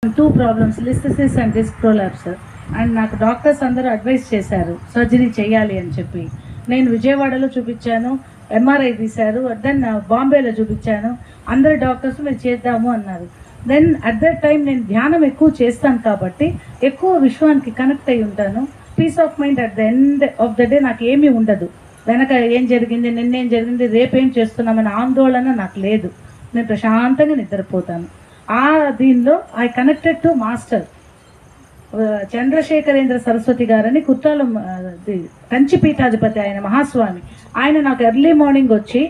2 problems listhesis and disc prolapse and నాకు doctors అందరూ advise చేశారు సర్జరీ చేయాలి అని చెప్పి. నేను విజయవాడలో చూపించాను, ఎంఆర్ఐ తీశారు, దెన్ బాంబేలో చూపించాను. అందరు డాక్టర్స్ మీరు చేద్దాము అన్నారు. దెన్ అట్ దట్ టైం నేను ధ్యానం ఎక్కువ చేస్తాను కాబట్టి ఎక్కువ విశ్వానికి కనెక్ట్ అయి ఉంటాను. Peace of mind at the end of the day నాకు ఏమీ ఉండదు. వెనక ఏం జరిగింది, నిన్నేం జరిగింది, రేపేం చేస్తున్నామనే ఆందోళన నాకు లేదు. నేను ప్రశాంతంగా నిద్రపోతాను. ఆ దీనిలో I connected to master Chandrasekharendra Saraswati గారని కుట్టాలం కంచి పీఠాధిపతి, ఆయన మహాస్వామి. ఆయన నాకు ఎర్లీ మార్నింగ్ వచ్చి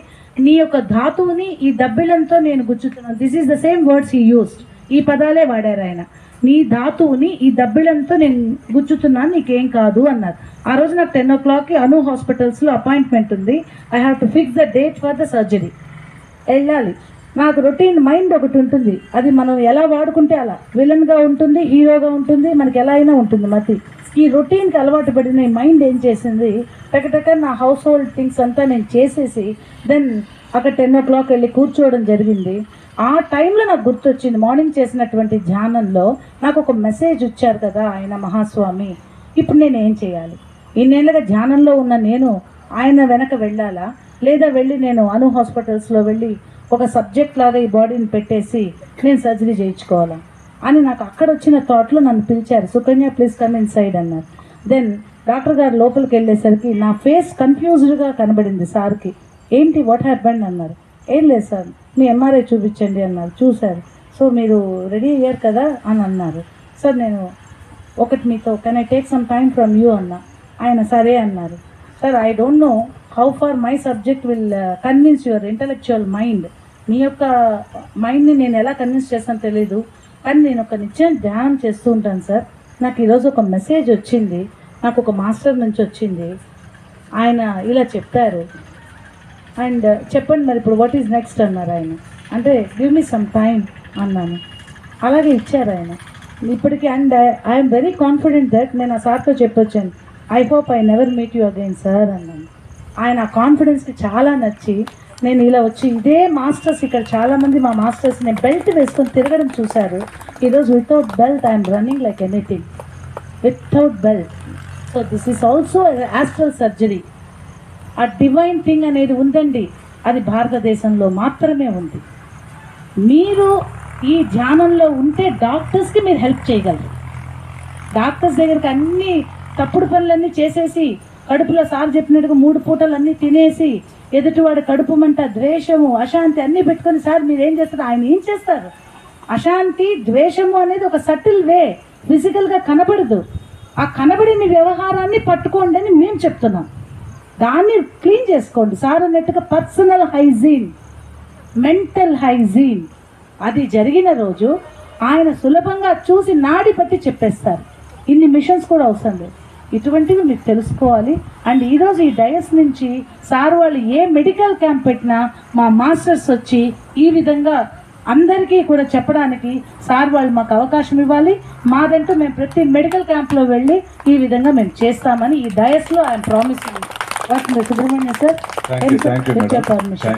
నీ యొక్క ధాతువుని ఈ దబ్బిలంతో నేను గుచ్చుతున్నాను. This is the same words he used. ఈ పదాలే వాడారు ఆయన. నీ ధాతువుని ఈ దబ్బిలంతో నేను గుచ్చుతున్నాను, నీకేం కాదు అన్నారు. ఆ రోజు నాకు 10 o'clockకి అను హాస్పిటల్స్లో అపాయింట్మెంట్ ఉంది. I have to fix the date for the surgery. వెళ్ళాలి. నాకు రొటీన్ మైండ్ ఒకటి ఉంటుంది, అది మనం ఎలా వాడుకుంటే అలా. విలన్గా ఉంటుంది, హీరోగా ఉంటుంది, మనకి ఎలా అయినా ఉంటుంది మతి. ఈ రొటీన్కి అలవాటు పడిన మైండ్ ఏం చేసింది, టకటక నా హౌస్ హోల్డ్ థింగ్స్ అంతా నేను చేసేసి దెన్ అక్కడ 10 o'clock వెళ్ళి కూర్చోవడం జరిగింది. ఆ టైంలో నాకు గుర్తొచ్చింది, మార్నింగ్ చేసినటువంటి ధ్యానంలో నాకు ఒక మెసేజ్ ఇచ్చారు కదా ఆయన మహాస్వామి. ఇప్పుడు నేను ఏం చేయాలి? ఇన్నేళ్ళగా ధ్యానంలో ఉన్న నేను ఆయన వెనక వెళ్ళాలా, లేదా వెళ్ళి నేను అను హాస్పిటల్స్లో వెళ్ళి ఒక సబ్జెక్ట్ లాగా ఈ బాడీని పెట్టేసి నేను సర్జరీ చేయించుకోవాలా అని నాకు అక్కడ వచ్చిన థాట్లో నన్ను పిలిచారు. Sukanya please come in side అన్నారు. దెన్ డాక్టర్ గారు లోపలికి వెళ్ళేసరికి నా ఫేస్ కన్ఫ్యూజ్డ్గా కనబడింది సార్కి. ఏంటి వాట్ హ్యాపెండ్ అన్నారు. ఏం లేదు సార్, మీ ఎంఆర్ఐ చూపించండి అన్నారు. చూశారు. సో మీరు రెడీ అయ్యారు కదా అని అన్నారు. సార్ నేను ఒకటి మీతో can I take some time from you అన్నా. ఆయన సరే అన్నారు. Sir I don't know how far my subject will convince your intellectual mind. నీ యొక్క మైండ్ని నేను ఎలా కన్విన్స్ చేస్తానో తెలీదు, కానీ నేను ఒక నిత్యం ధ్యానం చేస్తూ ఉంటాను సార్. నాకు ఈరోజు ఒక మెసేజ్ వచ్చింది, నాకు ఒక మాస్టర్ నుంచి వచ్చింది. ఆయన ఇలా చెప్పారు అండ్ చెప్పండి మరి ఇప్పుడు వాట్ ఈజ్ నెక్స్ట్ అన్నారు ఆయన. అంటే గివ్ మీ సమ్ టైమ్ అన్నాను. అలాగే ఇచ్చారు ఆయన ఇప్పటికీ. And I'm very confident that నేను ఆ సార్తో చెప్పొచ్చాను, I hope I never meet you again sir అన్నాను. ఆయన ఆ కాన్ఫిడెన్స్కి చాలా నచ్చి నేను ఇలా వచ్చి ఇదే మాస్టర్స్ ఇక్కడ చాలామంది మా మాస్టర్స్ నేను బెల్ట్ వేసుకొని తిరగడం చూశారు. ఈరోజు without belt I'm running like anything without belt. So this is also astral surgery. ఆ డివైన్ థింగ్ అనేది ఉందండి, అది భారతదేశంలో మాత్రమే ఉంది. మీరు ఈ ధ్యానంలో ఉంటే డాక్టర్స్కి మీరు హెల్ప్ చేయగలరు. డాక్టర్స్ దగ్గరికి అన్ని తప్పుడు పనులన్నీ చేసేసి కడుపులో సార్ చెప్పినట్టుగా 3 పూటలు అన్నీ తినేసి ఎదుటివాడు కడుపు మంట, ద్వేషము, అశాంతి అన్నీ పెట్టుకొని సార్ మీరు ఏం చేస్తారు, ఆయన ఏం చేస్తారు? అశాంతి, ద్వేషము అనేది ఒక సటిల్ వే, ఫిజికల్గా కనబడదు. ఆ కనబడిన వ్యవహారాన్ని పట్టుకోండి అని మేము చెప్తున్నాం. దాన్ని క్లీన్ చేసుకోండి సార్ అన్నట్టుగా. పర్సనల్ హైజీన్, మెంటల్ హైజీన్ అది జరిగిన రోజు ఆయన సులభంగా చూసి నాడి పట్టి చెప్పేస్తారు. ఇన్ని మిషన్స్ కూడా అవసరం లేదు. ఇటువంటివి మీకు తెలుసుకోవాలి. అండ్ ఈరోజు ఈ డయస్ నుంచి సార్ వాళ్ళు ఏ మెడికల్ క్యాంప్ పెట్టినా మా మాస్టర్స్ వచ్చి ఈ విధంగా అందరికీ కూడా చెప్పడానికి సార్ వాళ్ళు మాకు అవకాశం ఇవ్వాలి. మాదంటూ మేము ప్రతి మెడికల్ క్యాంప్లో వెళ్ళి ఈ విధంగా మేము చేస్తామని ఈ డయస్లో I'm promising. Subrahmanya sir, permission.